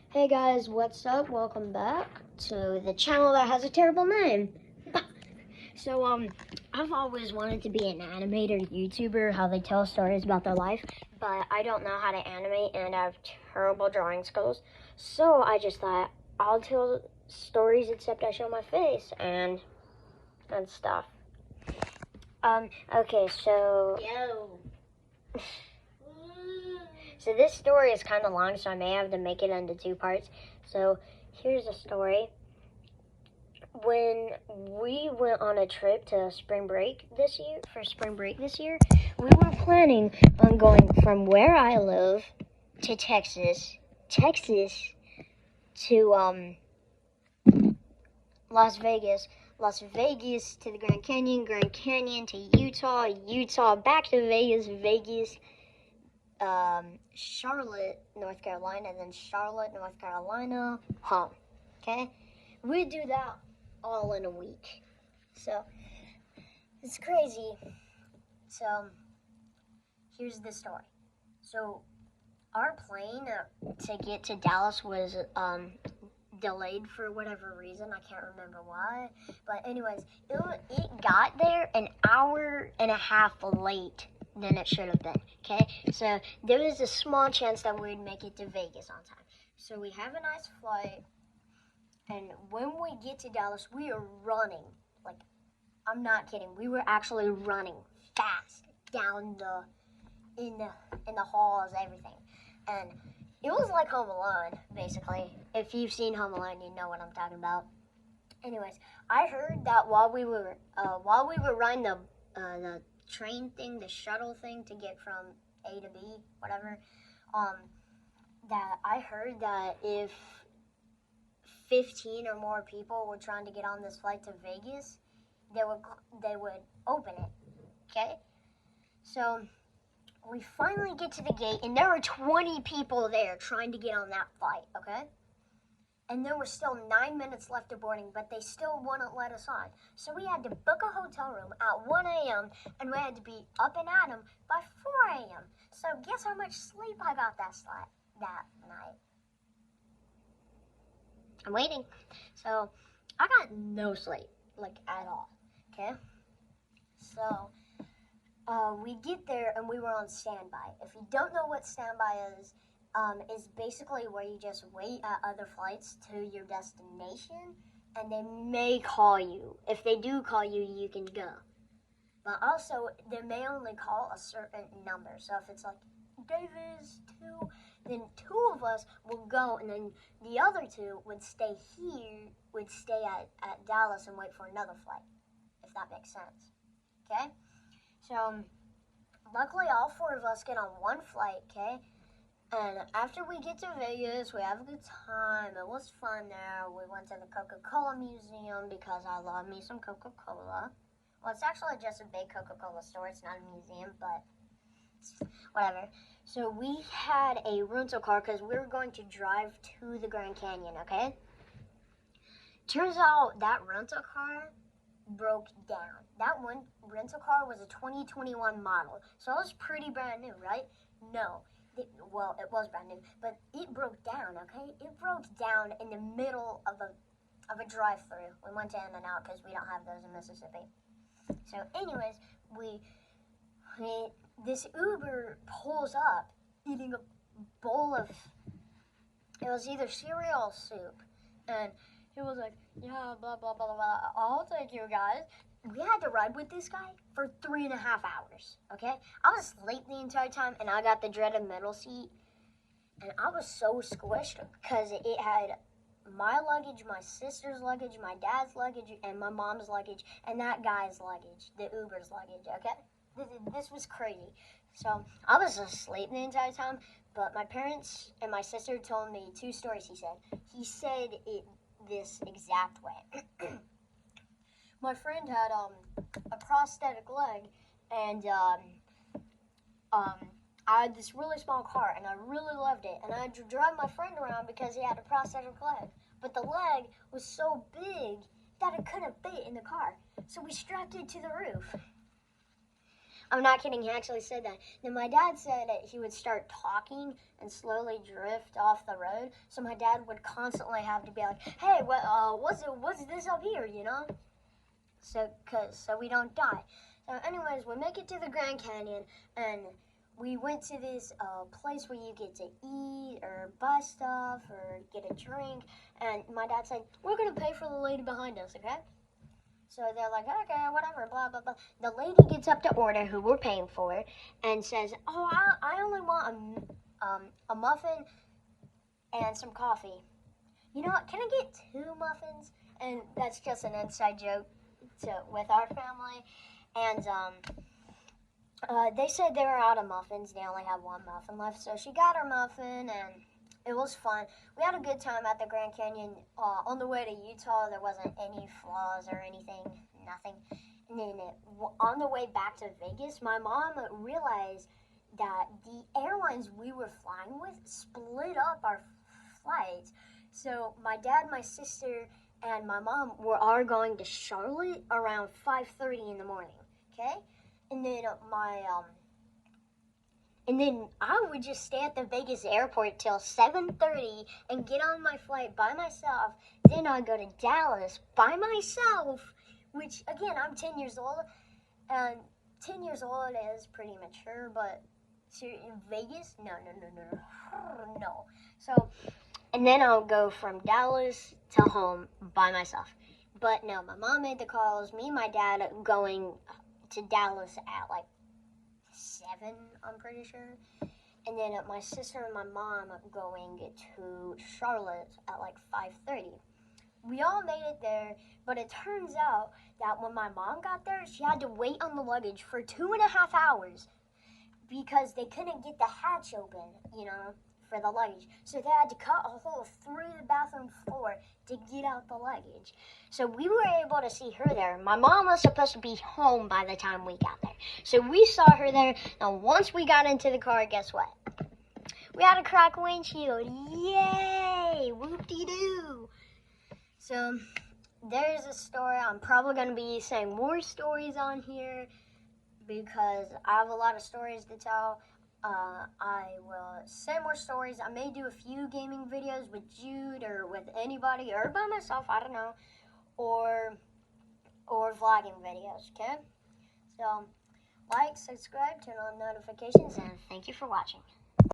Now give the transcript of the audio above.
Hey guys, what's up? Welcome back to the channel that has a terrible name. I've always wanted to be an animator YouTuber, how they tell stories about their life, but I don't know how to animate and I have terrible drawing skills. So I just thought I'll tell stories except I show my face and stuff. Okay, so So this story is kind of long, so I may have to make it into two parts. So here's the story. When we went on a trip to spring break this year, we were planning on going from where I live to Texas to Las Vegas to the Grand Canyon to Utah back to Vegas, Charlotte, North Carolina, then Charlotte, North Carolina, home. Okay? We do that all in a week. So, it's crazy. So, here's the story. So, our plane to get to Dallas was delayed for whatever reason. I can't remember why. But anyways, it got there an hour and a half late than it should have been. Okay? So, there was a small chance that we'd make it to Vegas on time. So, we have a nice flight. And when we get to Dallas, we are running. Like, I'm not kidding. We were actually running fast down in the halls, everything. And it was like Home Alone, basically. If you've seen Home Alone, you know what I'm talking about. Anyways, I heard that while we were riding the train thing, the shuttle thing to get from A to B, whatever, that I heard that if 15 or more people were trying to get on this flight to Vegas, they would open it. Okay? So we finally get to the gate, and there were 20 people there trying to get on that flight, okay? And there were still 9 minutes left of boarding, but they still wouldn't let us on. So we had to book a hotel room at 1 a.m., and we had to be up and at 'em by 4 a.m. So guess how much sleep I got that night? I'm waiting. So I got no sleep, like at all, okay? So we get there and we were on standby. If you don't know what standby is basically where you just wait at other flights to your destination and they may call you. If they do call you, you can go. But also, they may only call a certain number. So if it's like Davis 2, then 2 of us will go, and then the other 2 would stay at Dallas and wait for another flight, if that makes sense. Okay? So, luckily all 4 of us get on one flight, okay? And after we get to Vegas, we have a good time. It was fun there. We went to the Coca-Cola Museum because I love me some Coca-Cola. Well, it's actually just a big Coca-Cola store. It's not a museum, but whatever. So we had a rental car because we were going to drive to the Grand Canyon, okay? Turns out that rental car broke down. That one rental car was a 2021 model. So it was pretty brand new, right? No. Well, it was brand new, but it broke down, okay? It broke down in the middle of a drive-through. We went to In-N-Out because we don't have those in Mississippi. So anyways, this Uber pulls up eating a bowl of, it was either cereal or soup, and he was like, yeah, blah, blah, blah, blah, I'll take you guys. We had to ride with this guy for 3.5 hours, okay? I was asleep the entire time, and I got the dreaded middle seat, and I was so squished because it had my luggage, my sister's luggage, my dad's luggage, and my mom's luggage, and that guy's luggage, the Uber's luggage, okay? This was crazy. So I was asleep the entire time, but my parents and my sister told me 2 stories he said. He said it this exact way. My friend had a prosthetic leg, and I had this really small car, and I really loved it. And I had to drive my friend around because he had a prosthetic leg. But the leg was so big that it couldn't fit in the car. So we strapped it to the roof. I'm not kidding, he actually said that. Then my dad said that he would start talking and slowly drift off the road. So my dad would constantly have to be like, hey, what's this up here, you know? So we don't die. So anyways, we make it to the Grand Canyon, and we went to this place where you get to eat or buy stuff or get a drink. And my dad said, we're going to pay for the lady behind us, okay? So they're like, okay, whatever, blah, blah, blah. The lady gets up to order who we're paying for and says, oh, I only want a muffin and some coffee. You know what, can I get 2 muffins? And that's just an inside joke with our family. And they said they were out of muffins. They only have 1 muffin left. So she got her muffin, and it was fun. We had a good time at the Grand Canyon. On the way to Utah, there wasn't any flaws or anything, nothing. And then on the way back to Vegas, my mom realized that the airlines we were flying with split up our flights. So my dad, my sister, and my mom are going to Charlotte around 5:30 in the morning, okay? And then and then I would just stay at the Vegas airport till 7:30 and get on my flight by myself. Then I'd go to Dallas by myself, which, again, I'm 10 years old. And 10 years old is pretty mature, but in Vegas? No. No. So, and then I'll go from Dallas to home by myself. But no, my mom made the calls, me and my dad going to Dallas at like 7, I'm pretty sure. And then my sister and my mom going to Charlotte at like 5:30. We all made it there, but it turns out that when my mom got there, she had to wait on the luggage for 2.5 hours because they couldn't get the hatch open, you know, for the luggage. So they had to cut a hole through the bathroom floor to get out the luggage. So we were able to see her there. My mom was supposed to be home by the time we got there. So we saw her there, and once we got into the car, guess what? We had a cracked windshield. Yay! Whoop-de-doo! So there's a story. I'm probably going to be saying more stories on here because I have a lot of stories to tell. I will say more stories. I may do a few gaming videos with Jude or with anybody or by myself, I don't know, or vlogging videos, okay? So like, subscribe, turn on notifications, and thank you for watching.